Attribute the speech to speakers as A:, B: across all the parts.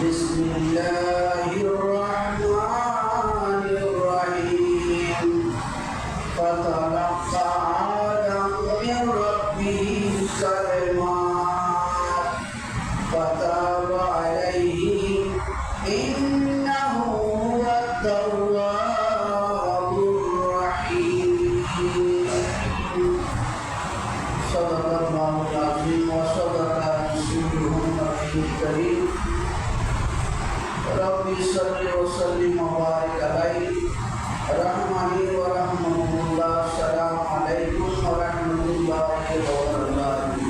A: بسم الله الرحمن الرحيم فتلقى آدم من ربه كلمات فتاب عليه إنه هو التواب الرحيم صدق الله العظيم وصدق رسوله النبي الكريم ربي صل وسلم وبارك عليه رحمني ورحمه الله السلام عليكم ورحمة الله وبركاته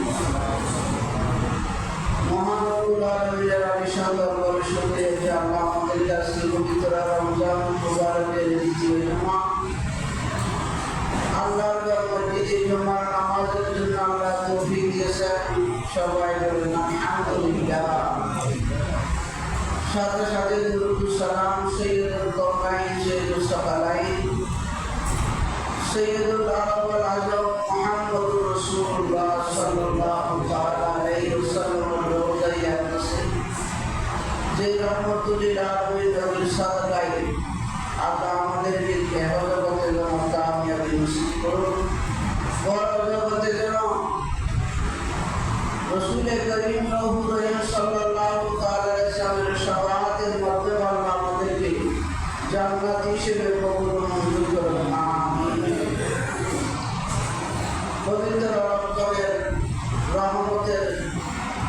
A: মহান রব্বুল আলামিনের আলিশান দরবারে শুকরিয়া যে আল্লাহ আমাদের কাছে পবিত্র রমজান মুবারকের দ্বিতীয় জুমা আল্লাহর দরবারে এই জুমার নামাজের জন্য আল্লাহ তৌফিক দিয়েছেন সবাই বলেন আলহামদুলিল্লাহ সাথে সাথে দুরূদ সালাম সাইয়্যিদুল কাওনাইন সাইয়্যিদুস সাকালাইন সাইয়্যিদুল আরব ওয়াল আজম মুহাম্মদুর রাসূলুল্লাহ সাল্লাল্লাহু তাআলা আলাইহি ওয়াসাল্লামের রওজায় আকরাম যে রহমতুল লিল আলামিন নবীর সাদাকায়ে আল্লাহ আমাদেরকে হেফাজত করতে যেন কামিয়াবি নসিব করুন বড় জগতে যেন রাসূল করিম সাল্লাল্লাহু তাআলা আলাইহি ওয়াসাল্লামের শাফাআতের মাধ্যমে আল্লাহ আমাদেরকে জান্নাতি হিসেবে কবুল মঞ্জুর করুন আমিন পবিত্র রমজানের রহমতের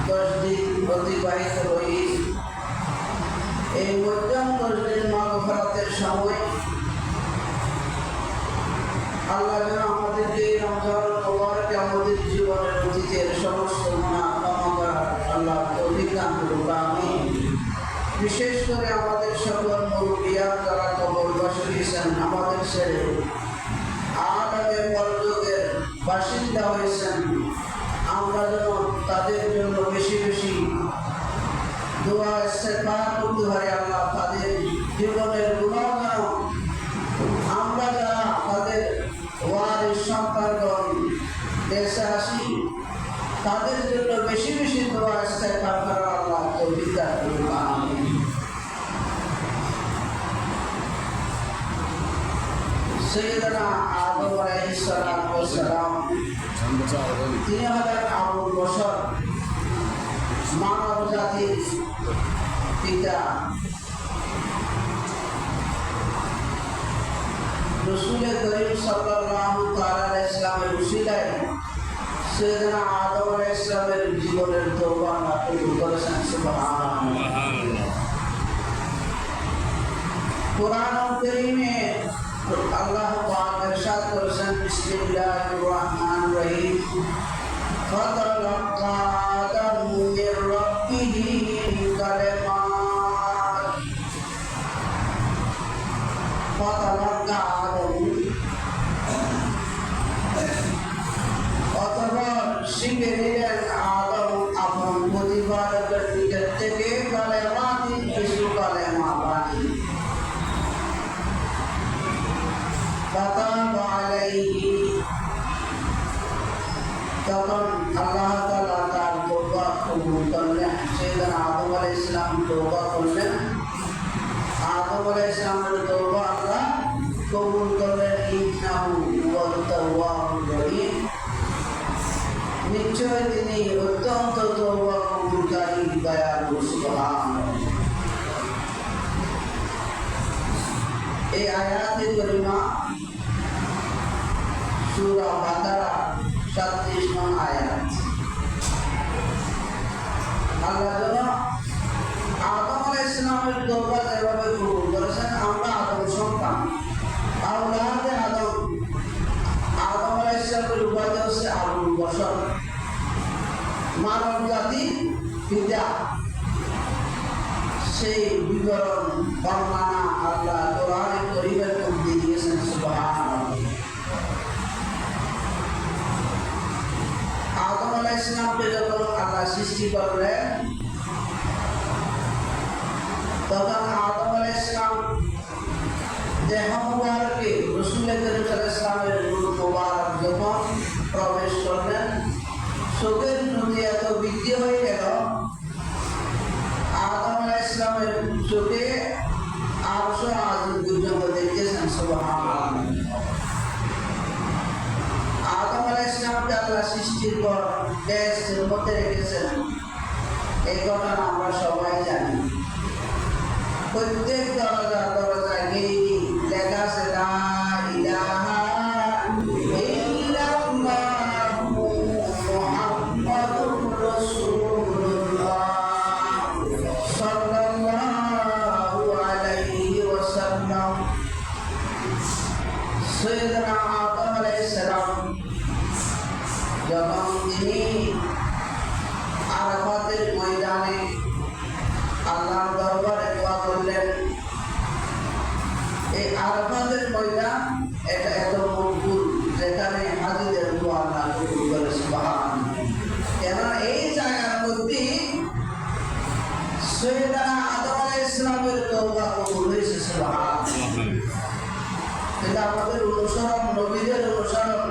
A: 10 দিন অতিবাহিত হয়ে এই মধ্যম 10 দিন মাগফিরাতের সময় আল্লাহ যেন আমাদেরকে রমজান মুবারকে আমাদের জীবনের অতীতের সমস্ত গুনাহ ক্ষমা করার আল্লাহ তৌফিক দান করুন আমিন বিশেষ করে আমাদের সকল মুরব্বিয়ান যারা কবরবাসী হয়েছেন আমাদের ছেড়ে আলাদা পরলোকের বাসিন্দা হয়েছেন আমরা যেন তাদের জন্য বেশি বেশি দোয়া ইস্তেগফার করতে পারি আল্লাহ তাদের জীবনের গুনাহ যেন আমরা যারা তাদের ওয়ারিস সন্তানগণ দেশে আসি তাদের জন্য বেশি বেশি দোয়া ইস্তেগফার করার আল্লাহ তৌফিক দান করুন আমিন সৈয়দনা আদম আলাইহিস সালাম তিনি হলেন আবুল বশর মানব জাতির পিতা রাসূল করিম সাল্লাল্লাহু তাআলা আলাইহি ওয়াসাল্লামের উসিলায় সৈয়দনা আদম আলাইহিস সালামের জীবনের তওবা কবুল করেছেন সুবহানাল্লাহ কুরআন কারীমে আল্লাহ পাক ইরশাদ করেছেন বিসমিল্লাহির রহমানির রহিম ফাতালাক্কা আদামু মির রাব্বিহি কালিমাত ফাতালাক্কা আদামু অতঃপর শিখে নিলেন আদম আপন প্রতিপালকের নিকট থেকে কালেমাতিন কিছু কালেমা বাণী ফাতাবা আলাইহি তখন আল্লাহ তাআলা তার তওবা কবুল করলেন সৈয়দনা আদম আলাইহিস সালাম তওবা করলেন আদম আলাইহিস সালামের তওবা আল্লাহ কবুল করলেন ইন্নাহু হুয়াত তাওয়াবুর রহিম নিশ্চয় তিনি অত্যন্ত তওবা কবুলকারী দয়ালু সুবহানাল্লাহ এই আয়াতে কারিমা সূরা বাকারা 37 নং আয়াত আল্লাহ যেন আদম আলাইহিস সালামের তওবা যেভাবে কবুল করেছেন আমরা আদম সন্তান আওলাদে আদম আলাইহিস সালামের উপাধি হচ্ছে আবুল বশর মানব জাতির পিতা সেই বিবরণ বর্ণনা আল্লাহ কোরআনে কারীমের মধ্যে দিয়েছেন সুবহানাল্লাহ আদম আলাইহিস সালামকে যখন আল্লাহ সৃষ্টি করলেন তখন আদম আলাইহিস সালাম দেহ মুবারকে রাসূল করিম সাল্লাল্লাহু আলাইহি ওয়াসাল্লামের নূর মুবারক যখন প্রবেশ করলেন চোখের নদী এত বৃদ্ধি হয়ে গেল আদম আলাইহিস আলাইহিসসালামের চোখে আরশ আজিম পর্যন্ত দেখতেছেন। সুবহানাল্লাহ। আদম আলাইহিসসালামকে আল্লাহ সৃষ্টির পর বেহেশতের মধ্যে রেখেছেন, এই কথা আমরা সবাই জানি। প্রত্যেক দরজায় গিয়ে লেখা আছে লা ইলাহা ইল্লাল্লাহু মুহাম্মাদুর রাসূলুল্লাহ সাল্লাল্লাহু আলাইহি ওয়াসাল্লাম। সাইয়েদনা আদম আলাইহিস সালাম যখন তিনি আরাফাতের ময়দানে আল্লাহর দরবারে দোয়া করলেন, এই আরাফাতের ময়দান এটা এত মকবুল যেখানে হাজীদের দোয়া আল্লাহ কবুল করে। সুবহানাল্লাহ। কেন এই জায়গার মধ্যে সাইয়েদনা আদম আলাইহিস সালামের তওবা কবুল হয়েছে। সুবহানাল্লাহ। এটা আমাদের অনুসরণ, নবীদের অনুসরণ,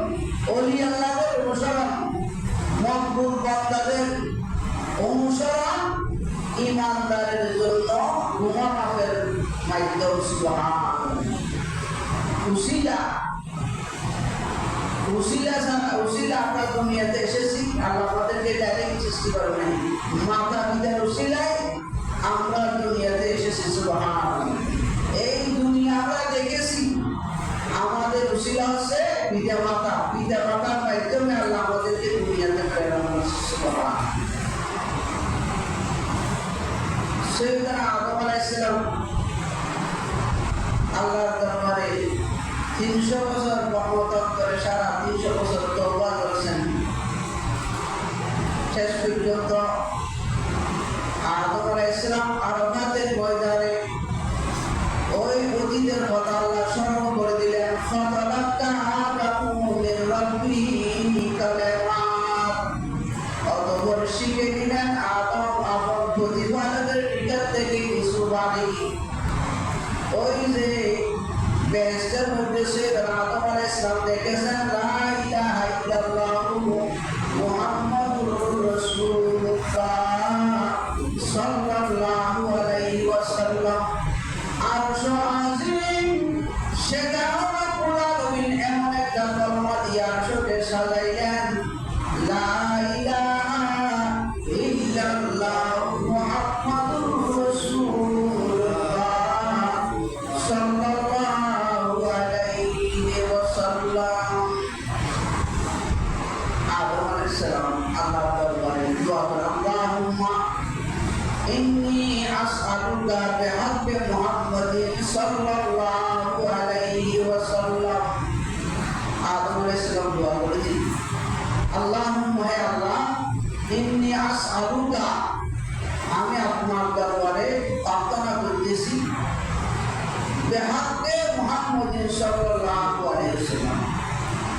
A: ওলি আল্লাহদের অনুসরণ, মকবুল বান্দাদের অনুসরণ ইমানদারের জন্য গুনাহ মাফের মাধ্যম। সুবহানাল্লাহ। উসিলা আমরা দুনিয়াতে এসেছি, আল্লাহ আমাদেরকে ডাইরেক্ট সৃষ্টি করে নাই, মাতা পিতার উসিলায় আমরা দুনিয়াতে এসেছি। সুবহানাল্লাহ। এই দুনিয়া আমরা দেখেছি, আমাদের উসিলা হচ্ছে পিতা মাতার মাধ্যমে আল্লাহ আমাদেরকে দুনিয়াতে প্রেরণ করেছে। সুবহানাল্লাহ। সাইয়েদনা আদম আলাইহিস সালাম আল্লাহর দরবারে 300 বছর বনবাস করে সারা 300 বছর তওবা করেছেন। শেষ পর্যন্ত আদম আলাইহিস সালাম আরাফাতের ময়দানে ওই অতীতের কথা আল্লাহ স্মরণ করে দিলেন। ফাতালাক্কা আদামু মির রাব্বিহি কালিমাত, অতঃপর শিখে নিলেন আদম আপন প্রতিপালকের নিকট থেকে কিছু বাণী। ওই যে বেহেশতের মধ্যে সাইয়েদনা আদম আলাইহিস সালাম দেখেছেন লা ইলাহা ইল্লাল্লাহু মুহাম্মাদুর রাসূলুল্লাহ সাল্লাল্লাহু আলাইহি ওয়াসাল্লাম। আরশ আজিম সেখানে রব্বুল আলামিন এমন একটা কলমা দিয়ে আরশকে সাজাইলেন, লা ইলাহা ইল্লাল্লাহু মুহাম্মাদুর রাসূলুল্লাহ সাল্লাল্লাহু আলাইহি ওয়াসাল্লাম। আদম আলাইহিস সালাম আল্লাহর দরবারে দোয়া করেন, আল্লাহুম্মা ইন্নী আসআলুকা বিহাক্কি মুহাম্মাদিন সাল্লাল্লাহু আলাইহি ওয়াসাল্লাম। আদম আলাইহিস সালাম দোয়া করেছেন, আল্লাহুম্মা হে আল্লাহ, ইন্নী আসআলুকা, আমি আপনার দরবারে প্রার্থনা করতেছি, বিহাক্কি মুহাম্মাদিন সাল্লাল্লাহু আলাইহি ওয়াসাল্লাম,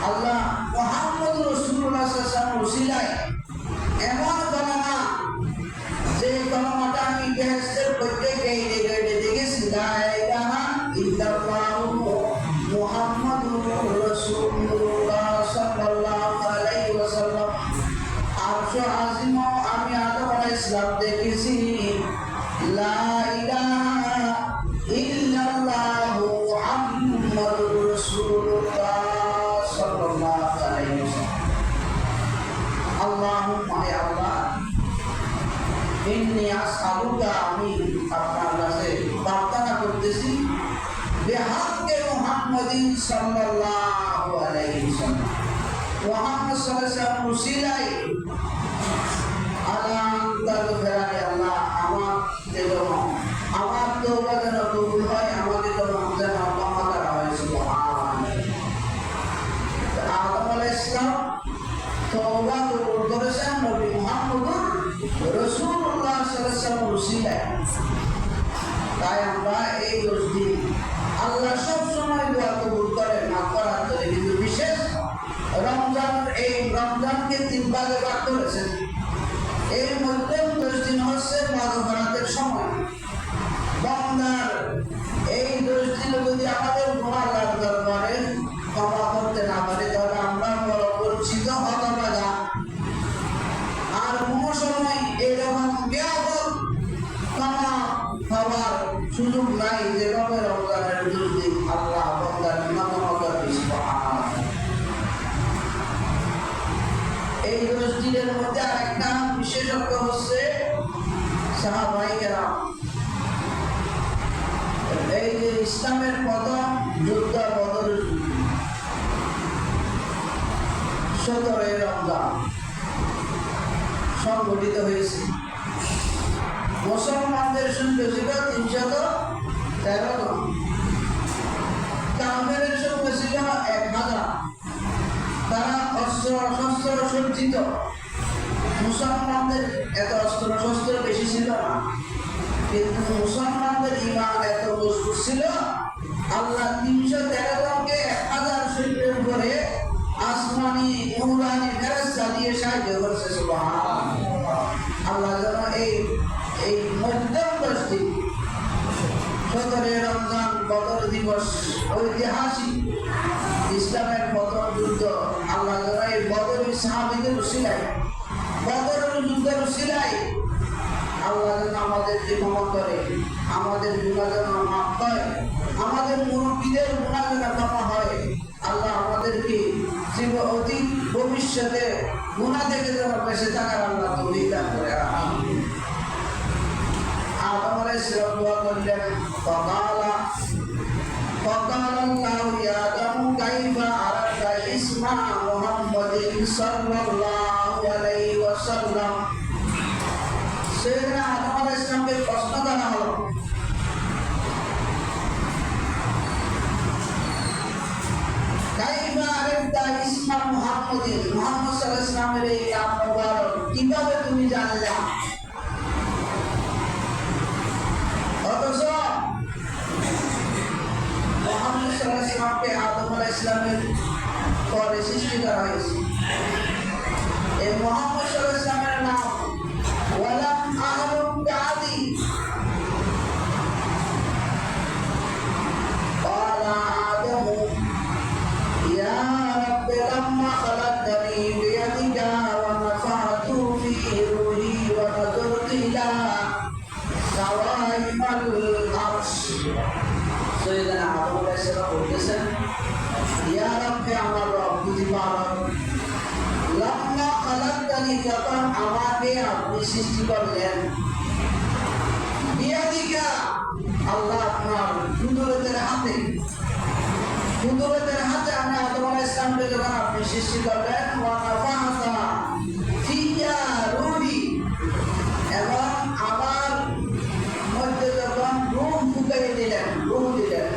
A: আল্লাহ মুহাম্মদ রাসূলুল্লাহ সাল্লাল্লাহু আলাইহি ওয়াসাল্লাম উসিলায় এমন কলমা, যে কলমাটা আমি বেহেশতের প্রত্যেক গাইডে দেখেছি, লা ইলাহা ইল্লাল্লাহু মুহাম্মাদুর রাসূলুল্লাহ সাল্লাল্লাহু আলাইহি ওয়াসাল্লাম। আরশ আজিম আমি আদম আলাইহিস সালাম দেখেছি, লা ইলাহা ইল্লাল্লাহু মুহাম্মাদুর রাসূলুল্লাহ সাল্লাল্লাহু আলাইহি ওয়াসাল্লাম। আল্লাহুম্মা য়া আল্লাহ, ইন্নী আসআলুকা, আমি আপনার কাছে প্রার্থনা করতেছি, বিহাক্কি মুহাম্মাদিন সাল্লাল্লাহু আলাইহি ওয়াসাল্লাম, মুহাম্মদ সাল্লাল্লাহু আলাইহি ওয়াসাল্লাম উসিলায় আল্লাহ তাগফিরানি, আল্লাহ আমার জন্য আমার তওবা যেন কবুল হয়, আমাকে যেন ক্ষমা করা হয়। সুবহানাল্লাহ। আদম আলাইহিস সালাম তওবা কবুল করেছেন নবী মুহাম্মদুর রাসূলুল্লাহ সাল্লাল্লাহু আলাইহি ওয়াসাল্লাম উসিলায়। তাই আমরা এই দোষ দিই, আল্লাহ সব সময় দোয়া কবুল করে, মাফ করার জন্য, কিন্তু বিশেষ রমজানকে 3 ভাগে ভাগ করেছেন। এর মধ্যে 10 দিন হচ্ছে মাগফিরাতের সময়। বান্দার এই 10 দিনে যদি আমাদের গুনাহ আল্লাহর দরবারে ক্ষমা করতে না পারে, তাহলে আমরা বড় বঞ্চিত হতভাগা। আর কোনো সময় এরকম ব্যাপক ক্ষমা সুযোগ নাই যেভাবে রমজানের 10 দিন আল্লাহ বান্দার নামাজ করবে সুবহানাল্লাহ। এই 10 দিনের মধ্যে আরেকটা বিশেষত্ব হচ্ছে সাহাবায়ে কেরাম, এই যে ইসলামের প্রথম যুদ্ধ বদরের যুদ্ধ 17 রমজান সংঘটিত হয়েছে। মুসলমানদের সংখ্যা ছিল 313 জন, কাফেরের সংখ্যা ছিল 1000। তারা অস্ত্র শস্ত্র সজ্জিত, মুসলমানদের এত অস্ত্র শস্ত্র বেশি ছিল না, কিন্তু মুসলমানদের ঈমান এত মজবুত ছিল, আল্লাহ 313 জনকে 1000 সৈন্যের উপরে আসমানি নুরানি ফেরেশতা দিয়ে সাহায্য করেছে সুবহানাল্লাহ। আল্লাহ যেন এই মধ্যম 10 দিন 17 রমজান বদর দিবস ঐতিহাসিক ইসলামের প্রথম যুদ্ধ, আল্লাহ যেন এই বদরের সাহাবীদের উসিলায়, বদরের যুদ্ধের উসিলায় আল্লাহ যেন আমাদেরকে ক্ষমা করে, আমাদের গুনাহ যেন মাফ করে, আমাদের মুরব্বীদের গুনাহ যেন ক্ষমা হয়। আল্লাহ আমাদেরকে অতীত ভবিষ্যতে গুনাহ থেকে যেন বেঁচে থাকার আল্লাহ তৌফিক দান করে। আমিন। আদম আলাইহিস সালাম দোয়া করলেন, فقال الله يا آدم كيف عرفت اسم محمد صلى الله عليه وسلم। سيدنا আদম আলাইহিস সালামকে প্রশ্ন করা হলো, কাইফা আরফতা ইসমা মুহাম্মাদিন, মুহাম্মদ সাল্লাল্লাহু আলাইহি ওয়াসাল্লামের এই নাম মোবারক কিভাবে তুমি জানলে? অথচ মুহাম্মদ সাল্লাল্লাহু আলাইহি ওয়াসাল্লামকে আদম আলাইহিস সালামের পরে সৃষ্টি করা হয়েছে। এই মুহাম্মদ সাল্লাল্লাহু আলাইহি ওয়াসাল্লামের নাম ওয়ালাম আহরুম কাদি। قال آدم يا رب لما خلقتني بيدك ونفخت في روحي ونظرت إلى كواكب العرش। سيدنا আদম আলাইহিস সালাম বলতেছেন, ইয়া রাব্বি আমার রব প্রতিপালক, লাম্মা খালাকতানি যখন আমাকে আপনি সৃষ্টি করলেন, বিয়াদিকা আল্লাহ আপনার কুদরতের হাতে, কুদরতের হাতে আমি আদম আলাইহিস সালামকে যখন আপনি সৃষ্টি করলেন, ওয়া নাফাখতা ফিয়া রূহি, এবং আমার মধ্যে যখন রূহ ফুঁকে দিলেন, রূহ দিলেন,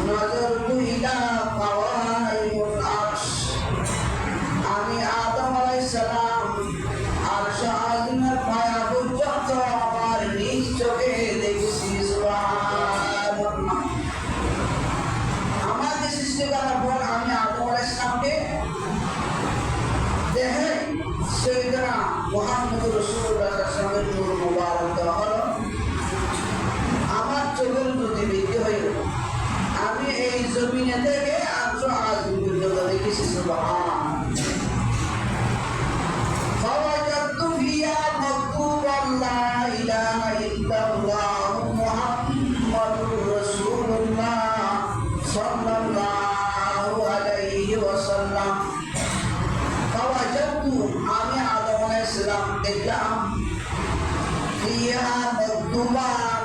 A: নজরতু ইলা কাওয়াইবুল আরশ, আমি আদম আলাইহিস সালাম আরশ আজিমের পায়া পর্যন্ত আমার নিজ চোখে দেখেছি। সুবহানাল্লাহ। আমাকে সৃষ্টি করার পর আমি আদম আলাইহিস সালামকে দেখে সৈয়দনা মুহাম্মদুর রাসূলুল্লাহ সাল্লাল্লাহু আলাইহি ওয়াসাল্লামের নূর মুবারক দেওয়া হলো, আমার চোখের জ্যোতি বৃদ্ধি হইল, আমি এই জমিনে থেকে আরশ আজিম পর্যন্ত দেখেছি। সুবহানাল্লাহ। ফাওয়াজাদতু ফিহা মাকতুবান লা ইলাহা ইল্লাল্লাহ মুহাম্মাদুর রাসূলুল্লাহ সাল্লাল্লাহু আলাইহি ওয়াসাল্লাম। ফাওয়াজাদতু আমি আদম আলাইহিস সালাম দেখলাম, ফিহা মাকতুবান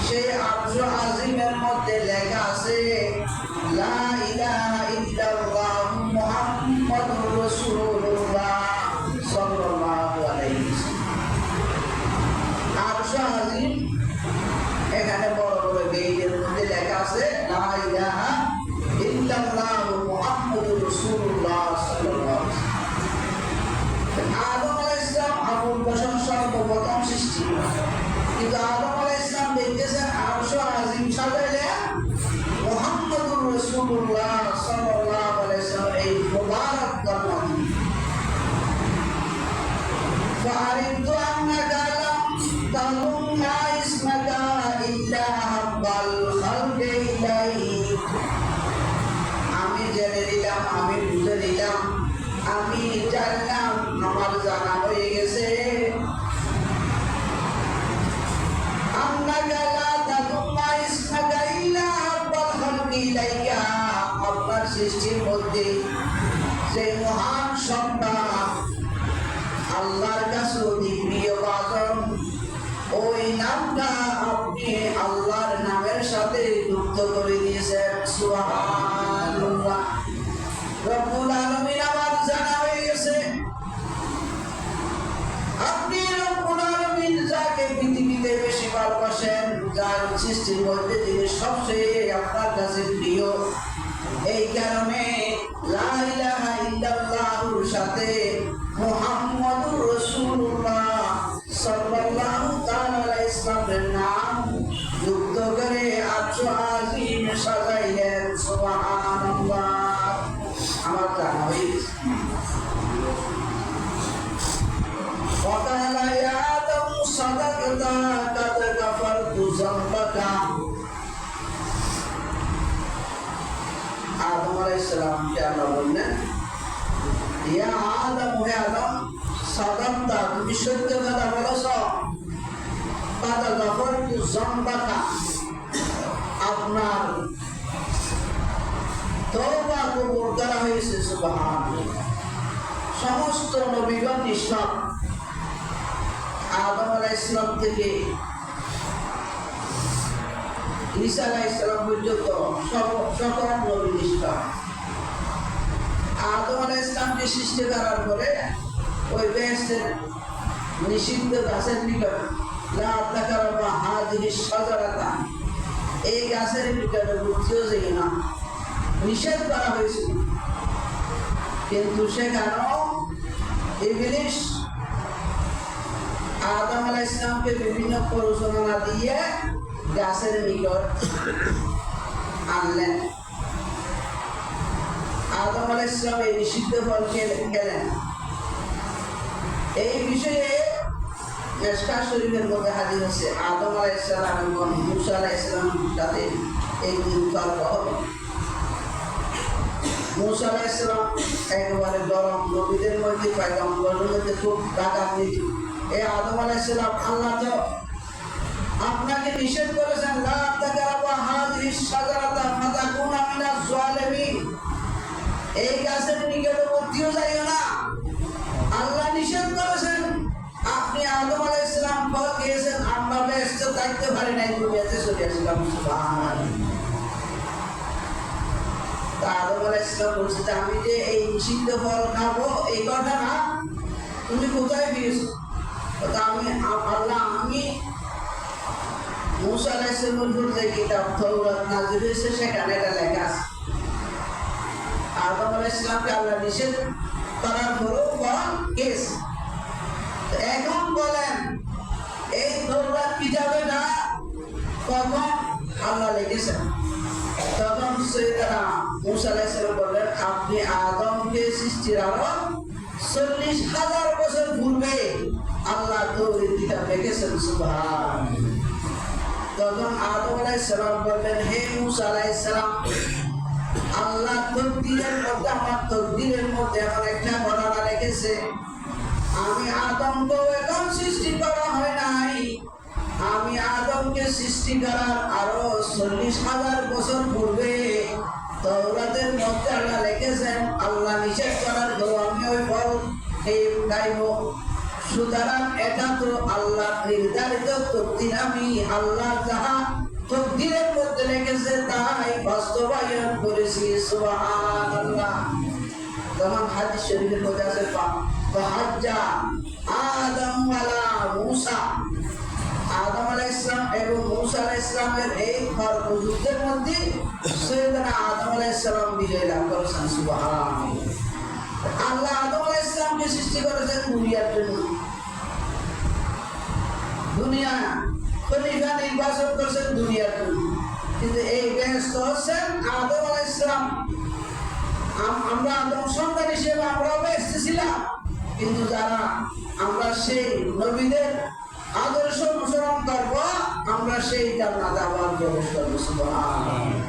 A: সেই আরশ আজিমের মধ্যে লেখা আছে, লা ইলাহা ইল্লাল্লাহ মুহাম্মাদুর রাসূলুল্লাহ সাল্লাল্লাহু আলাইহি ওয়াসাল্লাম। আরশ আজিম এখানে বড় বড় গেইটের মধ্যে লেখা আছে, লা ইলাহা ইল্লাল্লাহ মুহাম্মাদুর রাসূলুল্লাহ সাল্লাল্লাহু আলাইহি ওয়াসাল্লাম। আদম আলাইহিস সালাম আবুল বশর সর্বপ্রথম সৃষ্টি, কিন্তু আদম আলাইহিস সালাম দেখতেছেন আরশ আজিম সাজাইলেন মুহাম্মাদুর রাসূলুল্লাহ সাল্লাল্লাহু আলাইহি ওয়াসাল্লাম এই মুবারক কলম। فعرفت أنك لم تظن اسمك إلا حب الخلق إليك। আমি জেনে নিলাম, আমি বুঝে নিলাম, আমি জানলাম, আমার জানা হয়ে গেছে, أنك সন্তান আল্লাহর কাছে অতি প্রিয় বাজন, ওই নামটা আপনি আল্লাহর নামের সাথে যুক্ত করে দিয়েছেন। সুবহানাল্লাহ। রব্বুল আলামিন আমার জানা হয়ে গেছে, আপনি রব্বুল আলামিন যাকে পৃথিবীতে বেশি ভালোবাসেন, যার সৃষ্টির মধ্যে যিনি সবচেয়ে আপনার কাছে প্রিয়, এই কারণে লা ইলাহা ইল্লাল্লাহর সাথে মুহাম্মাদুর রাসূলুল্লাহ সাল্লাল্লাহু তাআলা আলাইহি ওয়াসাল্লামের নাম যুক্ত করে আরশ আজিম সাজাইলেন। সুবহানাল্লাহ। আমার জানা হয়ে গেছে। وقال يا آدم صدقت قد غفرت ذنبك। আদম আলাইহিস সালামকে আল্লাহ বললেন, ইয়া আদম, হে আদম, সাদাকতা, তুমি সত্য কথা বলেছ, قد غفرت ذنبك, আপনার তওবা কবুল করা হয়েছে। সুবহানাল্লাহ। সমস্ত নবীগণ নিষ্পাপ, আদম আলাইহিস সালাম থেকে ঈসা আলাইহিস সালাম পর্যন্ত সকল নবী নিষ্পাপ। আদম আলাইহিস সালামকে সৃষ্টি করার পরে ওই বেহেশতের নিষিদ্ধ গাছের নিকট, লা তাকরাবা হাযিহি শাজারাতা, এই গাছের নিকটে বসতেও যেও না, নিষেধ করা হয়েছিল। কিন্তু সেখানেও ইবলিস আদম আলাইহিস সালামকে বিভিন্ন প্ররোচনা দিয়ে গাছের নিকট আনলেন। আদম আলাইহিস সালাম এই নিষিদ্ধ ফল খেলেন। এই বিষয়ে মিশকাত শরীফের মধ্যে হাদিস আছে, আদম আলাইহিস সালাম এবং মূসা আলাইহিস সালামের সাথে একদিন তর্ক হবে। মূসা আলাইহিস সালাম একেবারে গরম, নবীদের মধ্যে পয়গম্বরের মধ্যে খুব রাগান্বিত। এই আদম আলাইহিস সালাম, আল্লাহ তো আপনাকে নিষেধ করেছেন, লা তাকরাবা হাযিহি শাজারাতা ফাতাকুনা মিনাজ জালিমিন, এই গাছের নিকটবর্তীও যাইও না, আল্লাহ নিষেধ করেছেন। আপনি আদম আলাইহিস সালাম ফল খেয়েছেন, আমরা বেহেশতে থাকতে পারি নাই, দুনিয়াতে চলে আসলাম। সুবহানাল্লাহ। আদম আলাইহিস সালাম বলছে, আমি যে এই নিষিদ্ধ ফল খাবো এই কথা না, তুমি কোথায় পেয়েছো? আমি আল্লাহ, আমি মূসা আলাইহিস সালামের উপর যে কিতাব তাওরাত নাযিল হয়েছে সেখানে এটা লেখা আছে। আদম আলাইহিস সালামকে আল্লাহ নিষেধ করার পরও ফল খেয়েছে। এখন বলেন, এই তাওরাত কিতাবে না কখন আল্লাহ লিখেছেন? তখন সৈয়দনা মূসা আলাইহিস সালাম বললেন, আপনি আদমকে সৃষ্টির আরো 40,000 বছর পূর্বে আল্লাহ তাওরাত কিতাব লিখেছেন। সুবহানাল্লাহ। তখন আদম আলাইহিস সালাম বললেন, হে মূসা আলাইহিস সালাম, আল্লাহ তকদীরের মধ্যে, আমার তকদীরের মধ্যে এমন একটা ঘটনা রেখেছে, আমি আদমকে এখন সৃষ্টি করা হয় নাই, আমি আদমকে সৃষ্টি করার আরো 40,000 বছর পূর্বে তাওরাতের মধ্যে আল্লাহ লিখেছেন, আল্লাহ নিষেধ করার পর আমি ওই ফল খেয়ে খাইব। সুতরাং এটা তো আল্লাহ নির্ধারিত তকদীর, আমি আল্লাহ যাহা তকদীরের মধ্যে রেখেছে তাই বাস্তবায়ন করেছি। সুবহানাল্লাহ। তখন হাদিস শরীফের মধ্যে আছে, ফাহাজ্জা আদম ওয়ালা মূসা, আদম আলাইহিস সালাম এবং মূসা আলাইহিস সালামের এই যুদ্ধের মধ্যে সৈয়দনা আদম আলাইহিস সালাম বিজয় লাভ করেছেন। সুবহানাল্লাহ। আল্লাহ আদম আলাইহিস সালামকে সৃষ্টি করেছেন দুনিয়ার জন্য, দুনিয়া খলিফা নির্বাচন করেছেন দুনিয়ার জন্য, কিন্তু এই বেহেশত হচ্ছেন আদম আলাইহিস সালাম। আমরা আদম সন্তান হিসেবে আমরাও বেহেশতে ছিলাম, কিন্তু যারা আমরা সেই নবীদের আদর্শ অনুসরণ করব, আমরা সেই জান্নাতে আবার প্রবেশ করব। সুবহানাল্লাহ।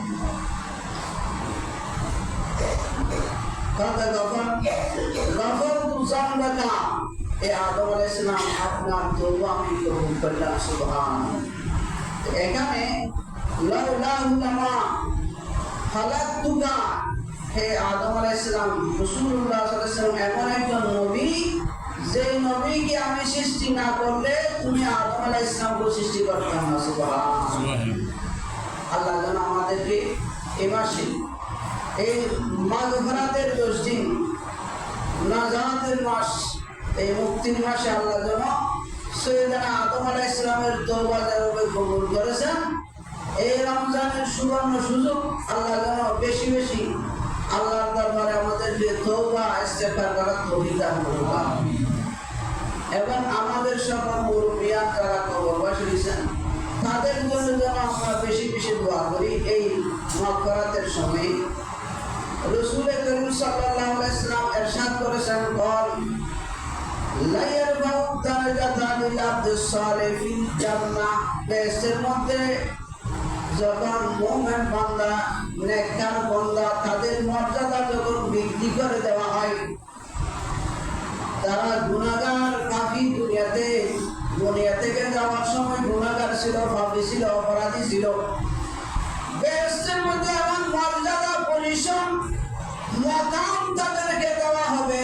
A: আদম আলাইহিস সালাম, আপনার তওবা আমি কবুল করলাম। সুবহানাল্লাহ। এখানে লাউলাহু লামা খালাকতুকা, হে আদম আলাইহিস সালাম, রাসূলুল্লাহ সাল্লাল্লাহু আলাইহি ওয়াসাল্লাম এমন একজন নবী যে নবীকে আমি সৃষ্টি না করলে তুমি আদম আলাইহিস সালামকে সৃষ্টি করতে না। সুবহানাল্লাহ। আল্লাহ যেন আমাদেরকে এই মাসে এই মাগফিরাতের 10 দিন নাজাতের মাস, এই মুক্তির মাসে আল্লাহ যেন সৈয়দনা আদম আলাইহিস সালামের তওবা যেভাবে কবুল করেছেন, এই রমজানের সুবর্ণ সুযোগ আল্লাহ যেন বেশি বেশি আল্লাহর দরবারে আমাদেরকে তওবা ইস্তেগফার করার তৌফিক দান করুন। এবং আমাদের সকল মুরব্বিয়ান যারা কবরবাসী হয়েছেন তাদের জন্য যেন আমরা বেশি বেশি দোয়া করি। এই মাগফিরাতের সময় রাসূল করিম সাল্লাল্লাহু আলাইহি ওয়াসাল্লাম ইরশাদ করেছেন, বল লা ইয়ারফাউ দারাজাতান ইল আবদিস সালিহ ফিল জান্নাহ। বেহেশতের মধ্যে যখন মুমিন বান্দা, নেককার বান্দা, তাদের মর্যাদা যখন বৃদ্ধি করে দেওয়া হয়, তারা গুনাহগার পাপী দুনিয়া থেকে যাওয়ার সময় গুনাহগার ছিল, পাপী ছিল, অপরাধী ছিল, বেহেশতের মধ্যে এমন মর্যাদা, পজিশন, মাকাম তাদেরকে দেওয়া হবে,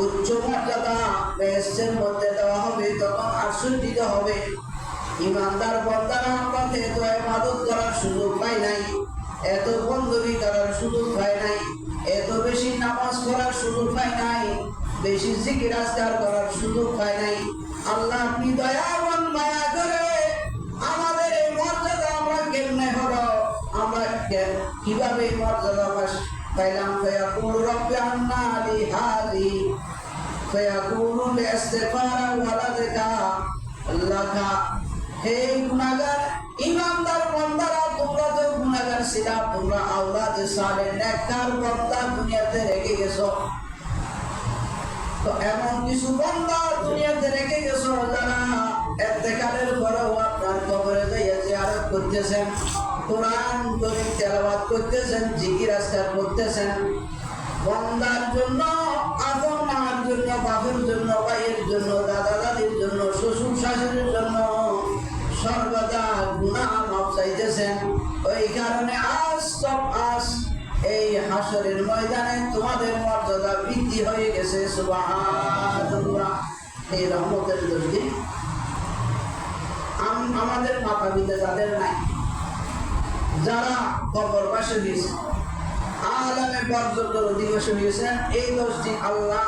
A: উচ্চ মর্যাদা বেহেশতের মধ্যে দেওয়া হবে। তখন আশ্চর্যিত হবে ইমানদার বান্দারা, আমরা তো এত ইবাদত করার সুযোগ পাই নাই, এত বন্দী করার সুযোগ পাই নাই, এত বেশি নামাজ পড়ার সুযোগ পাই নাই, বেশি জিকির আজকার করার সুযোগ পাই নাই। আল্লাহ আপনি দয়াবান, মায়া করে আমাদের এই মর্যাদা আমরা কেমনে হলো, আমরা কিভাবে এই মর্যাদা পাইলাম? ফায়াকুলু রাব্বি আন্না লি হাযি ফায়াকুলু লিইস্তিগফারা ওয়ালাদিকা লাকা। হে গুনাহগার ইমানদার বান্দারা, তোমরা তো গুনাহগার ছিলা, তোমরা আওলাদে সালেহ নেককার বান্দা দুনিয়াতে রেখে গেছো। তো এমন কিছু বান্দা দুনিয়াতে রেখে গেছো যারা ইন্তেকালের পরেও আপনার কবরে যাইয়া জিয়ারত করতেছেন, কোরআন শরীফ তেলাওয়াত করতেছেন, জিকির আজকার করতেছেন। বান্দার জন্য, আপন মার জন্য, বাপের জন্য, ভাইয়ের জন্য, দাদা দাদির জন্য, শ্বশুর শাশুড়ির জন্য সর্বদা গুনাহ মাফ চাইতেছেন। ওই কারণে আজ এই হাসরের ময়দানে তোমাদের মর্যাদা বৃদ্ধি হয়ে গেছে। সুবহানাল্লাহ। এই রহমতের দৃষ্টি আমাদের মাতা পিতা যাদের নাই, যারা কবরবাসী হয়েছে, আলামে বরজতের অধিবাসী হয়েছেন, এই 10 দিন আল্লাহ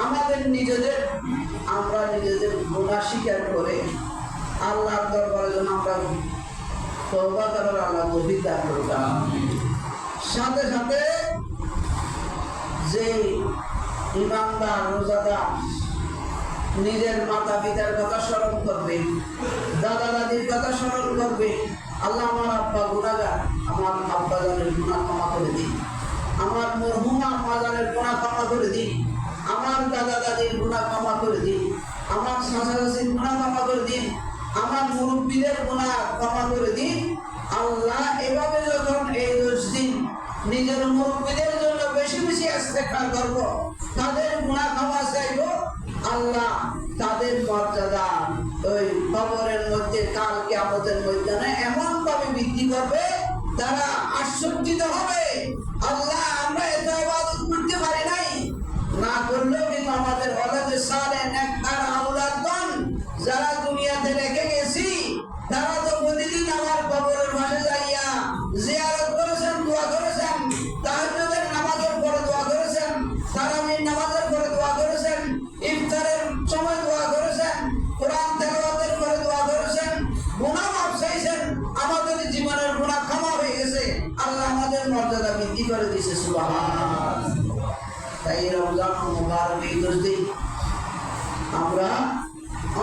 A: আমাদের আমরা নিজেদের গুনাহ স্বীকার করে আল্লাহর দরবারে যেন আমরা তওবা করার আল্লাহ তৌফিক দান করুন। সাথে সাথে যে ইমানদার, রোজাদার নিজের মাতা পিতার কথা স্মরণ করবে, দাদা দাদির কথা স্মরণ করবে, আল্লাহ আমার আব্বা গুনাহগার, আমার আব্বা জানের গুনাহ ক্ষমা করে দিন, আমার মরহুমা মা জানের গুনাহ ক্ষমা করে দিন, আমার দাদা দাদির গুনাহ ক্ষমা করে দিন, আমার চাচা চাচির গুনাহ ক্ষমা করে দিন, আমার মুরব্বীদের গুনাহ ক্ষমা করে দিন। আল্লাহ এভাবে যখন এই 10 দিন নিজের মুরব্বীদের জন্য বেশি বেশি ইস্তেগফার করব, তাদের গুনাহ ক্ষমা চাইব, আল্লাহ তাদের মর্যাদা ওই কবরের মধ্যে, কাল কিয়ামতের ময়দানে এমন ভাবে বৃদ্ধি করবে, তারা আশ্চর্যিত হবে। আল্লাহ আমরা এত ইবাদত করতে পারি নাই, না করলেও কিন্তু আমাদের ওলাদে সালেহ নেককার আওলাদগণ যারা দুনিয়াতে রেখে গেছি, তারা তো প্রতিদিন আমার কবরের পাশে যাইয়া জিয়ারত করেছেন, দোয়া করেছেন, তাহাজ্জুদের নামাজের পরে দোয়া করেছেন, তারাবির নামাজের পরে দোয়া করেছেন, ইফতারের সময় দোয়া করেছেন, কোরআন তেলাওয়াতের পরে দোয়া করেছেন, গুনাহ মাফ চাইছেন, আমাদের জীবনের গুনাহ ক্ষমা হয়ে গেছে, আল্লাহ আমাদের মর্যাদা বৃদ্ধি করে দিয়েছে। সুবহানাল্লাহ। তাই রমজান মুবারক এই 10 দিন আমরা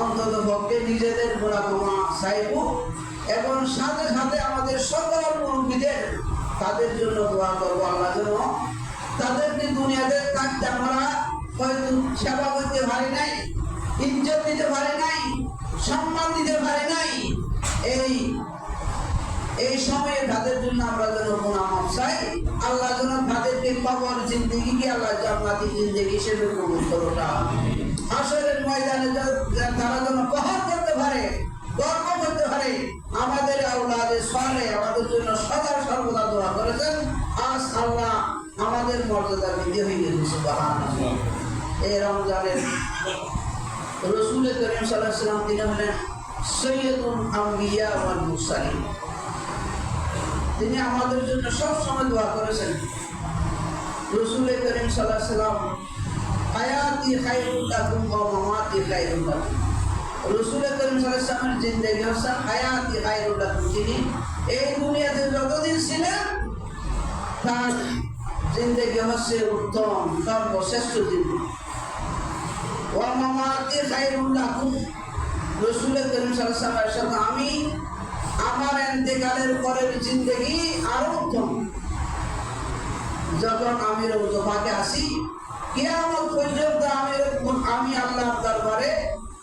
A: অন্তত পক্ষে নিজেদের গুনাহ ক্ষমা চাইব এবং সাথে সাথে আমাদের সকল মুরব্বীদের তাদের জন্য দোয়া করব। আল্লাহ যেন তাদেরকে দুনিয়াতে থাকতে আমরা হয়তো সেবা করতে পারি নাই, ইজ্জত দিতে পারি নাই, সম্মান দিতে পারি নাই, এই সময়ে তাদের জন্য আমরা যেন গুনাহ মাফ চাই। আল্লাহ যেন তাদেরকে কবর জিন্দেগিকে আল্লাহ জান্নাতি জিন্দেগি হিসেবে কবুল করুন। হাসরের ময়দানে তারা যেন কহর করতে পারে, গর্ব করতে পারে, আমাদের আওলাদে সালেহ আমাদের জন্য সদা সর্বদা দোয়া করেছেন। আজ আল্লাহ এই রমজানের রসুল করিম সাল্লাল্লাহু আলাইহি ওয়াসাল্লাম তিনি হলেন সৈয়দুল আম্বিয়া ওয়াল মুরসালিন। তিনি আমাদের জন্য সব সময় দোয়া করেছেন। রসুল করিম সাল্লাল্লাহু আলাইহি ওয়াসাল্লাম হায়াতি খায়রুল লাকুম ওয়া মামাতি খায়রুল লাকুম। রসুল করিম সাল্লাল্লাহু আলাইহি ওয়াসাল্লামের জিন্দেগি হচ্ছে হায়াতি খায়রুল লাকুম। তিনি এই দুনিয়াতে যতদিন ছিলেন তার জিন্দেগি হচ্ছে উত্তম সর্বশ্রেষ্ঠ জিন্দেগি। ওয়া মামাতি খায়রুল লাকুম। রসুল করিম সাল্লাল্লাহু আলাইহি ওয়াসাল্লামের সাথে আমি আমার ইন্তেকালের পরের জিন্দেগি আরো উত্তম। যখন আমি রওজাকে আসি কিয়ামত পর্যন্ত আমি আল্লাহর দরবারে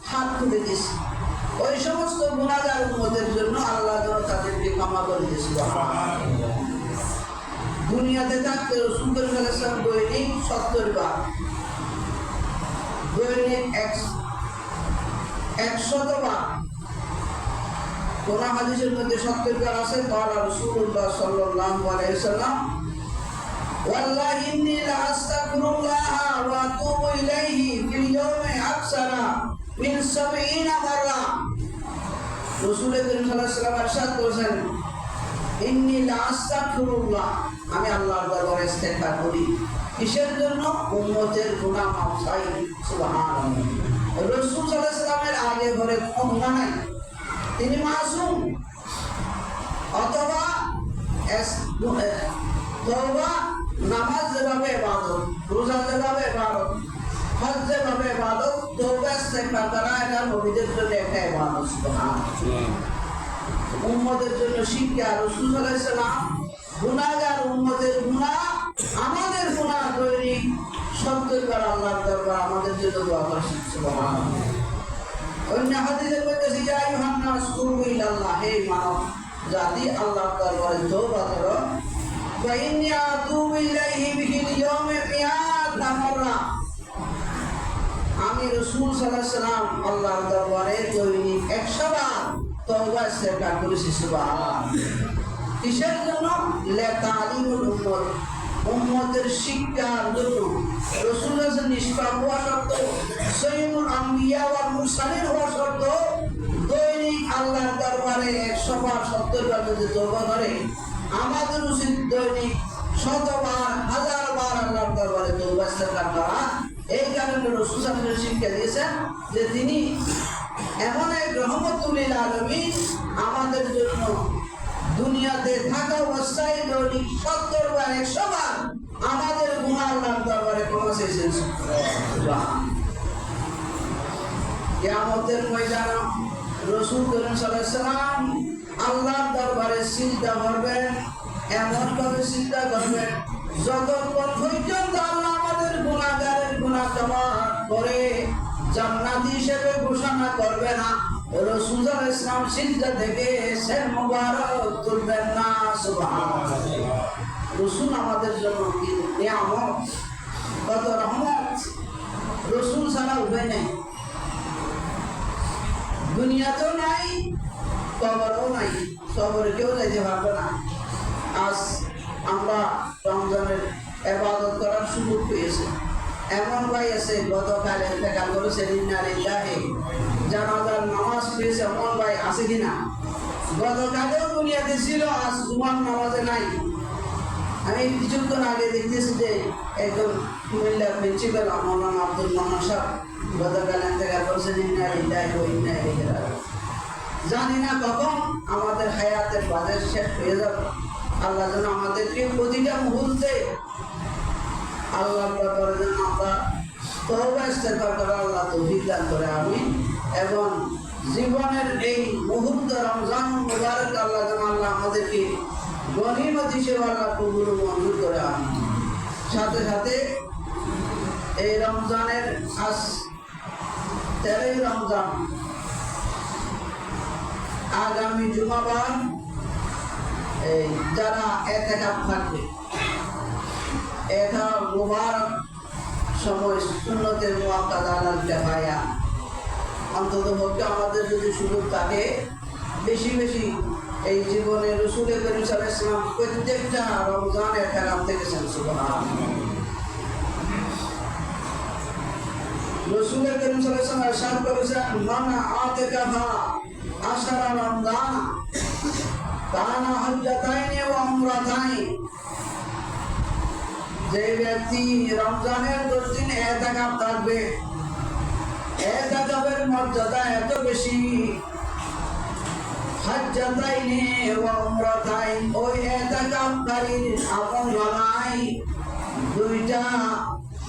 A: হাত তুলে দিয়েছি। ওই সমস্ত গুনাহগার উম্মতের জন্য আল্লাহ যেন তাদেরকে ক্ষমা করে দিয়েছিল। দুনিয়াতে থাকতে রসুল করিম সাল্লাল্লাহু আলাইহি ওয়াসাল্লাম দৈনিক 70 বার, দৈনিক 100 বার। কোন হাদিসের মধ্যে 70 বার আছে ক্বালা রাসূলুল্লাহ সাল্লাল্লাহু আলাইহি ওয়াসাল্লাম ওয়াল্লাহি ইন্নী লা আস্তাগফিরুল্লাহ ওয়া আতুবু ইলাইহি ফিল ইয়াওমি আকসারা মিন 70 মাররা। রাসূল করিম সাল্লাল্লাহু আলাইহি ওয়াসাল্লাম ইরশাদ করেছেন, ইন্নী লা আস্তাগফিরুল্লাহ, আমি আল্লাহর দরবারে ইস্তেগফার করি। কিসের জন্য? উম্মতের গুনাহ মাফ চাই। সুবহানাল্লাহ। রাসূল সাল্লাল্লাহু আলাইহি ওয়াসাল্লামের আগে ঘরে কোনো গুনাহ নাই, তিনি মাসুম। অথবা তওবা, নামাজ যেভাবে ইবাদত, রোজা যেভাবে ইবাদত, হজ যেভাবে ইবাদত, তওবা ইস্তেগফার করা এটা নবীদের জন্য একটা ইবাদত। সুবহানাল্লাহ। উম্মতের জন্য শিক্ষা। রাসূল সাল্লাল্লাহু আলাইহি ওয়াসাল্লাম গুনাহগার উম্মতের গুনাহ, আমাদের গুনাহ দৈনিক 70 বার আল্লাহর দরবারে আমাদের জন্য দোয়া করেছেন। সুবহানাল্লাহ। অন্য হাদিসের মধ্যে আছে ইয়া আইয়ুহান নাস তুবু ইলাল্লাহ, হে মানব জাতি আল্লাহর দরবারে তওবা করো। ওয়া ইন্নী আতুবু ইলাইহি বিল ইয়াওমি মিআতা মাররা। আমি রাসূল সাল্লাল্লাহু আলাইহি ওয়াসাল্লাম আল্লাহর দরবারে দৈনিক 100 বার তওবা ইস্তেগফার করেছি। সুবহানাল্লাহ। কিসের জন্য? লিতালিমুল উম্মত, উম্মতের শিক্ষার জন্য। রাসূলের নিষ্পাপ হওয়া সত্ত্বেও, সৈয়দুল আম্বিয়া ওয়াল মুরসালিন হওয়া সত্ত্বেও দৈনিক আল্লাহর দরবারে 100 বার 70 বার যদি তওবা করে, আমাদের উচিত দৈনিক 100 বার 1000 বার আল্লাহর দরবারে তওবা ইস্তেগফার করা। এই কারণে রাসূল সাল্লাল্লাহু আলাইহি ওয়াসাল্লাম শিক্ষা দিয়েছেন যে তিনি এমন এক রহমতুল লিল আলামিন, আমাদের জন্য দুনিয়াতে থাকা অবস্থায় দৈনিক 70 বার 100 বার আমাদের গুনাহ আল্লাহর দরবারে ক্ষমা চেয়েছেন। কিয়ামতের ময়দানে রাসূল করিম সাল্লাল্লাহু আলাইহি ওয়াসাল্লাম আল্লাহর দরবারে সিজদা করবেন, এমন ভাবে সিজদা করবেন যতক্ষণ পর্যন্ত আল্লাহ আমাদের গুনাহগারের গুনাহ ক্ষমা করে জান্নাতি হিসেবে ঘোষণা করবে না, রাসূল সাল্লাল্লাহু আলাইহি ওয়াসাল্লাম সিজদা থেকে সের মুবারক তুলবেন না। সুবহানাল্লাহ। রাসূল আমাদের জন্য কি নিয়ামত, কত রহমত। রাসূল ছাড়া উপায় নেই, দুনিয়াতেও নাই, কবরেও নাই, কবরে কেউ যাইতে পারবে না। আজ আমরা রমজানের ইবাদত করার সুযোগ পেয়েছি। এমন ভাই আছে গতকাল ইন্তেকাল করেছে, ইন্নালিল্লাহি, জানাজার নামাজ পেয়েছে এমন ভাই আছে কিনা? গতকালেও দুনিয়াতে ছিল, আজ জুমার নামাজে নাই। আমি কিছুক্ষণ আগে দেখতেছি যে একজন কুমিল্লার প্রিন্সিপাল মৌলানা আব্দুল মোহাম্মদ সাহেব গতকাল ইন্তেকাল করেছেন, ইন্নালিল্লাহি ওয়া ইন্না ইলাইহি রাজিউন। জানি না কখন আমাদের হায়াতের বাজার শেষ হয়ে যাবে। আল্লাহ যেন আমাদেরকে প্রতিটা মুহূর্তে আল্লাহর ব্যাপারে যেন আমরা তওবা ইস্তেগফার করা আল্লাহ তৌফিক দান করে। আমিন। এবং জীবনের এই মুহূর্ত রমজান মুবারক আল্লাহ যেন আল্লাহ আমাদেরকে গনিমত হিসেবে আল্লাহ কবুল ও মঞ্জুর করে। আমিন। সাথে সাথে এই রমজানের আজ 13ই রমজান, আগামী জুমাবার এই যারা ইতিকাফ থাকবে, এটা মুবারক সময় সুন্নতের মুআক্কাদা আলাল কিফায়া, অন্তত পক্ষে আমাদের যদি সুযোগ থাকে বেশি বেশি এই জীবনে রাসূল করিম সাল্লাল্লাহু আলাইহি ওয়াসাল্লাম প্রত্যেকটা রমজান ইতিকাফ থেকেছেন। সুবহানাল্লাহ। রাসূল করিম সাল্লাল্লাহু আলাইহি ওয়াসাল্লাম ইরশাদ করেছেন মান আতাকাফা আশারা রমজান কানা হজ্জাতাইন ওয়া উমরাতাইন। যে ব্যক্তি রমজানের 10 দিন ইতিকাফ থাকবে, ইতিকাফের মর্যাদা এত বেশি, হজ্জাতাইন ওয়া উমরাতাইন, ওই ইতিকাফকারীর আমলনামায় 2টা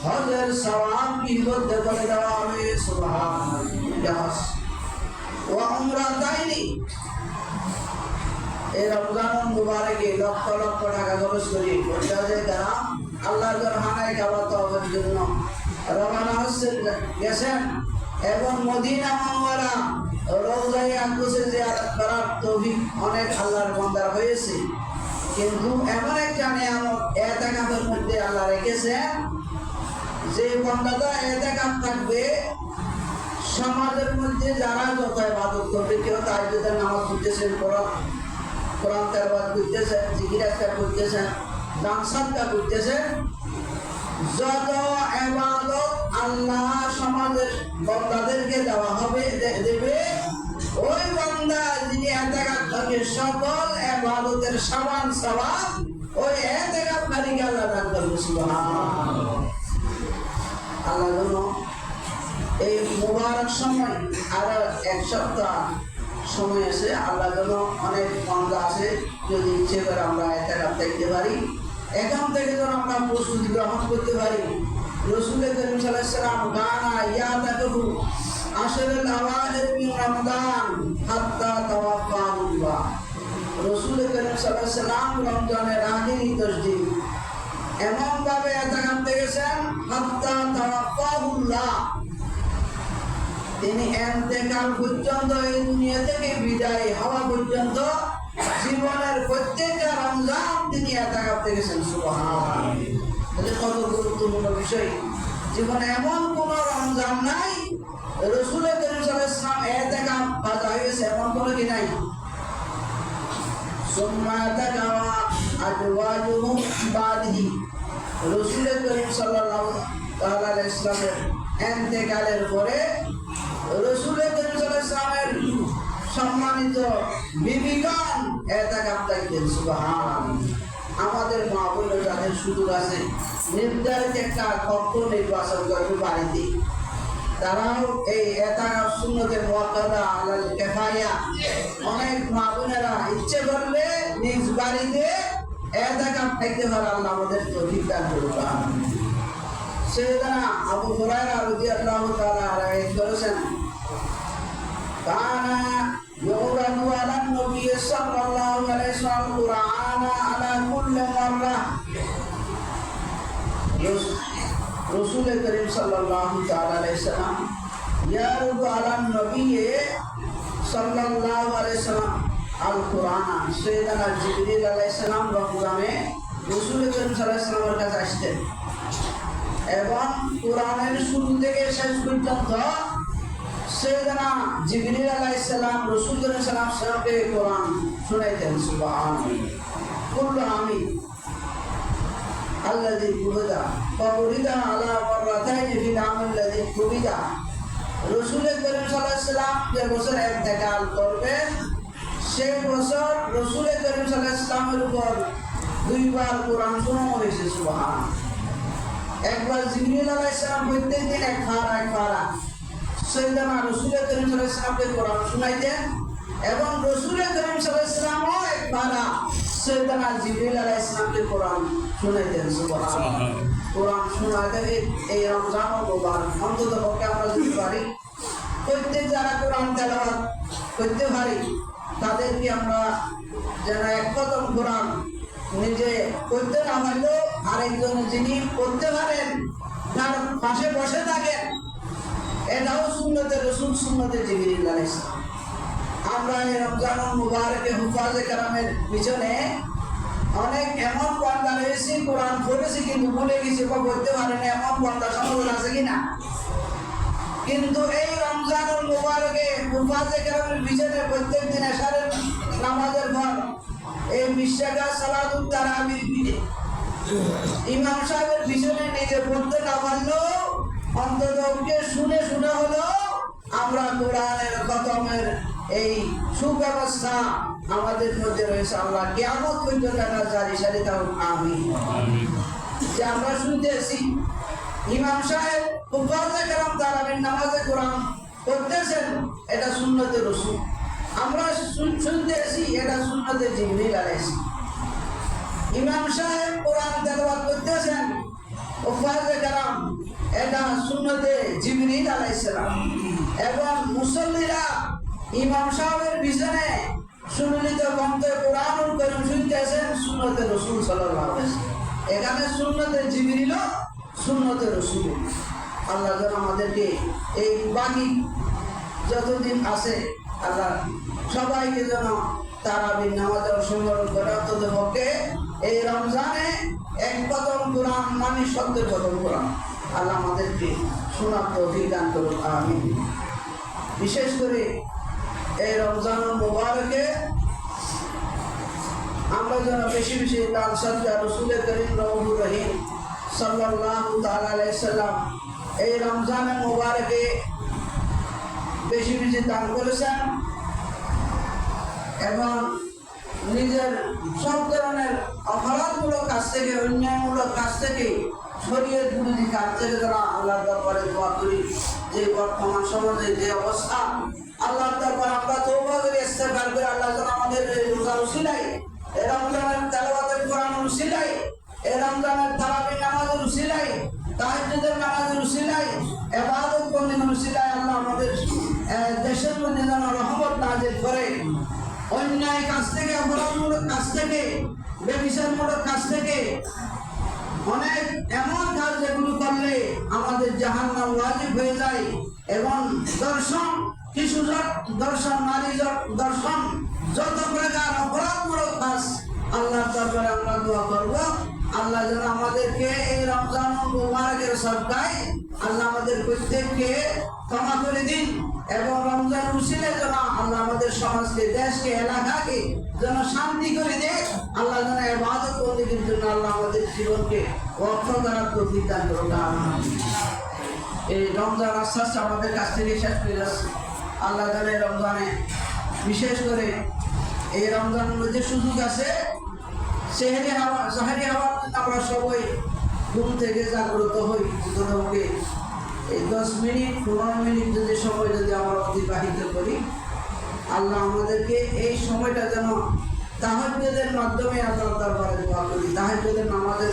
A: হজের সওয়াব কি বলতে করে দেওয়া হবে। সুবহানাল্লাহ। ওয়া উমরাতাইন, এই রমজান মুবারকে লক্ষ লক্ষ টাকা খরচ করি আল্লাহর দরবারে কাবা তওয়াফের জন্য রওনা গেছেন এবং মদিনা মুনাওয়ারা রওজায়ে আকদসে জিয়ারত করার তৌফিক অনেক আল্লাহর বান্দার হয়েছে। কিন্তু এমন একটা নিয়ামত ইতিকাফের মধ্যে আল্লাহ রেখেছেন, যে বান্দাটা ইতিকাফ থাকবে সমাজের মধ্যে যারা যত ইবাদত করবে, কেউ তাহাজ্জুদের নামাজ পড়তেছেন, কোরআন তেলাওয়াত করতেছেন, জিকির আজকার করতেছেন, দান সাদকা করতেছেন, যত ইবাদত আল্লাহ সমাজের বান্দাদেরকে দেওয়া হবে দেবে, ওই বান্দা যিনি ইতিকাফ থাকে সকল ইবাদতের সমান সওয়াব ওই ইতিকাফকারীকে আল্লাহ দান করবে। সুবহানাল্লাহ। আল্লাহ যেন এই মুবারক সময় আর 1 সপ্তাহ সময় আছে, আল্লাহ যেন অনেক বান্দা আছে যদি ইচ্ছে করে আমরা ইতিকাফ থাকতে পারি, এখান থেকে যেন আমরা প্রস্তুতি গ্রহণ করতে পারি। রাসূল করিম সাল্লাল্লাহু আলাইহি ওয়াসাল্লাম গানা ইয়াতাকু আশরুল আওয়াখির মিন রমাদান হাত্তা তাওয়াফাহুল্লাহ। রাসূল করিম সাল্লাল্লাহু আলাইহি ওয়াসাল্লাম রমজানের আখেরি 10 দিন এমন ভাবে ইতিকাফ থেকেছেন হাত্তা তাওয়াফাহুল্লাহ, তিনি ইন্তেকাল পর্যন্ত এই দুনিয়া থেকে বিদায় হওয়া পর্যন্ত জীবনের প্রত্যেকটা রমজান তিনি ইতিকাফ থেকেছেন। সুবহানাল্লাহ। এটা কত গুরুত্বপূর্ণ বিষয়। জীবনে এমন কোন রমজান নাই রাসূল করিম সাল্লাল্লাহু আলাইহি ওয়াসাল্লাম ইতিকাফ বাধা হয়েছে, এমন কোনো কি নাই। সুম্মা তাকাওয়া আজওয়াজুহু বাদিহি, রাসূল করিম সাল্লাল্লাহু আলাইহি ওয়াসাল্লামের ইন্তেকালের পরে রাসূল করিম সাল্লাল্লাহু আলাইহি ওয়াসাল্লামের সম্মানিত বিবিগণ ইতিকাফ থাকতেন। সুবহানাল্লাহ। আমাদের মা বোন যাদের সুযোগ আছে নির্ধারিত একটা কক্ষ নির্বাচন করবে বাড়িতে, তারাও এই ইতিকাফ সুন্নতের মুআক্কাদা আলাল কিফায়া, অনেক মা বোনেরা ইচ্ছে করলে নিজ বাড়িতে ইতিকাফ থাকতে পারে। আল্লাহ আমাদের তৌফিক দান করুন। সাইয়েদনা আবু হুরায়রা রাদিয়াল্লাহু তাআলা আনহু করেছেন কানা ইউরাদু আলান নবী সাল্লাল্লাহু আলাইহি ওয়াসাল্লাম কুরআন আলা কুল্লি মাররা। রাসূল করিম সাল্লাল্লাহু তাআলা আলাইহি ওয়াসাল্লাম ইয়ারুদু আলান নবী সাল্লাল্লাহু আলাইহি ওয়াসাল্লাম আল কুরআন। সাইয়েদনা জিবরিল আলাইহিস সালাম রমজানে রাসূল করিম সাল্লাল্লাহু আলাইহি ওয়াসাল্লামের কাছে আসতেন এবং কোরআনের শুরু থেকে শেষ পর্যন্ত সাইয়েদনা জিবরিল আলাইহিস সালাম রাসূল করিম সাল্লাল্লাহু আলাইহি ওয়াসাল্লামকে কোরআন শোনাইতেন। সুবহানাল্লাহ। কুল্লু আমিন আল্লাযী কুবিদা ফাউরিদা আলা মাররাতাইনি ফিল আমাল্লাযী কুবিদা। রাসূল করিম সাল্লাল্লাহু আলাইহি ওয়াসাল্লাম যে বছর ইন্তেকাল করবেন সেই বছর রাসূল করিম সাল্লাল্লাহু আলাইহি ওয়াসাল্লামের উপর 2 বার কোরআন শোনানো হয়েছে। সুবহানাল্লাহ। একবার জিবরিল আলাইহিস সালাম প্রত্যেক দিন এক পারা সাইয়েদনা রাসূল করিম সাল্লাল্লাহু আলাইহি ওয়াসাল্লামকে কোরআন শোনাইতেন এবং রাসূল করিম সাল্লাল্লাহু আলাইহি ওয়াসাল্লামও এক পারা সাইয়েদনা জিবরিল আলাইহিস সালামকে কোরআন শোনাইতেন। সুবহানাল্লাহ। কোরআন শোনাতে এই রমজান মুবারক অন্তত পক্ষে আমরা যদি পারি প্রত্যেক যারা কোরআন তেলাওয়াত করতে পারি তাদেরকে আমরা যেন এক কদম কোরআন নিজে পড়তে না পারলেও আরেকজন যিনি পড়তে পারেন তার পাশে বসে থাকেন, এটাও সুন্নতে রাসূল সুন্নতে জিবরিল আলাইহিস সালাম। আমরা এই রমজান মুবারকে হুফাজে কেরামের পিছনে অনেক এমন বান্দা রয়েছে কোরআন পড়েছি কিন্তু ভুলে গেছি বা পড়তে পারেনি, এমন বান্দা সমাজ আছে কিনা। কিন্তু এই রমজান মুবারকে হুফাজে কেরামের পিছনে প্রত্যেক দিন এশারের নামাজের পর এই বিশাখা সালাতুত তারাবির ইমাম সাহেবের পিছনে নিজে পড়তে না পারলেও অন্তত কাউকে শুনে শুনে হলো আমরা কোরআনের খতমের এই সুব্যবস্থা আমাদের মধ্যে রয়েছে। আল্লাহ কিয়ামত পর্যন্ত এটা জারি সারি দাও, আমিন। যে আমরা শুনতেছি ইমাম সাহেব উপাজে কেরাম তারাবির নামাজে কোরআন পড়তেছেন, এটা সুন্নতে রাসূল। আমরা শুনতেছি এটা সুন্নতে জিবরিল আলাইহিস। ইমাম সাহেব কোরআন তেলাওয়াত করতেছেন, উপাজে কেরাম, এটা সুন্নতে জিবরিল আলাইহিস সালাম। এবং মুসল্লিরা ইমাম সাহেবের পিছনে সুন্নিত কণ্ঠে কোরআনুল কারীম শুনতেছেন, সুন্নতে রাসূল সাল্লাল্লাহু আলাইহি ওয়াসাল্লাম। এখানে সুন্নতে জিবরিল, সুন্নতে রাসূল। আল্লাহ যেন আমাদেরকে এই বাকি যতদিন আছে আল্লাহ সবাইকে যেন তারাবির নামাজে অংশগ্রহণ করে অন্ততপক্ষে এই রমজানে এক কদম কোরআন মানে সত্যের কদম কোরআন আল্লাহ আমাদেরকে শোনার তৌফিক দান করুন, আমিন। বিশেষ করে এই রমজান মুবারকে আমরা যেন বেশি বেশি দান সদকা রাসূল করিম রউফুর রহিম সাল্লাল্লাহু তাআলা আলাইহি সাল্লাম এই রমজানের মুবারকে বেশি বেশি দান করেছেন এবং নিজের সব ধরনের অপরাধমূলক কাজ থেকে, অন্যায়মূলক কাজ থেকে, শরীয়ত বিরোধী কাজ থেকে যারা আল্লাহর দরবারে দোয়া করি। যে বর্তমান সমাজে যে অবস্থা, আল্লাহর দরবারে আমরা তওবা করে ইস্তেগফার করে আল্লাহ যেন আমাদের রোজার উসিলায়, এই রমজানের তেলাওয়াতের কোরআনের উসিলায়, এই রমজানের তারাবির নামাজের উসিলায়, তাহাজ্জুদের নামাজের উসিলায়, ইবাদত বন্দেগীর উসিলায় আল্লাহ আমাদের দেশের মধ্যে যেন রহমত নাযিল করে। অন্যায় কাজ থেকে, অপরাধমূলক কাজ থেকে, ব্যভিচারমূলক কাজ থেকে, অনেক এমন কাজ যেগুলো করলে আমাদের জাহান্নাম ওয়াজিব হয়ে যায় এবং দর্শন, শিশু দর্শন, নারী দর্শন, যত প্রকার অপরাধমূলক কাজ আল্লাহর দরবারে আমরা দোয়া করব আল্লাহ যেন আমাদেরকে এই রমজান মুবারকের সদকায় আল্লাহ আমাদের প্রত্যেককে ক্ষমা করে দিন এবং রমজান উসিলায় যেন আল্লাহ আমাদের সমাজকে, দেশকে, এলাকাকে যেন শান্তি করে দেয়। আল্লাহ যেন ইবাদত বন্দেগীর জন্য আল্লাহ আমাদের জীবনকে ওয়াকফ করার তৌফিক দান করুন। এই রমজান আস্তে আস্তে আমাদের কাছ থেকে শেষ হয়ে যাচ্ছে। আল্লাহ যেন এই রমজানে বিশেষ করে এই রমজানের মধ্যে সুযোগ আছে, সাহারি হাওয়া আমরা সবাই ঘুম থেকে জাগ্রত হই, অন্ততপক্ষে এই 10 মিনিট 15 মিনিট যদি সময় যদি আমরা অতিবাহিত করি, আল্লাহ আমাদেরকে এই সময়টা যেন তাহাজ্জুদের মাধ্যমে আল্লাহর দরবারে দোয়া করি, তাহাজ্জুদের নামাজের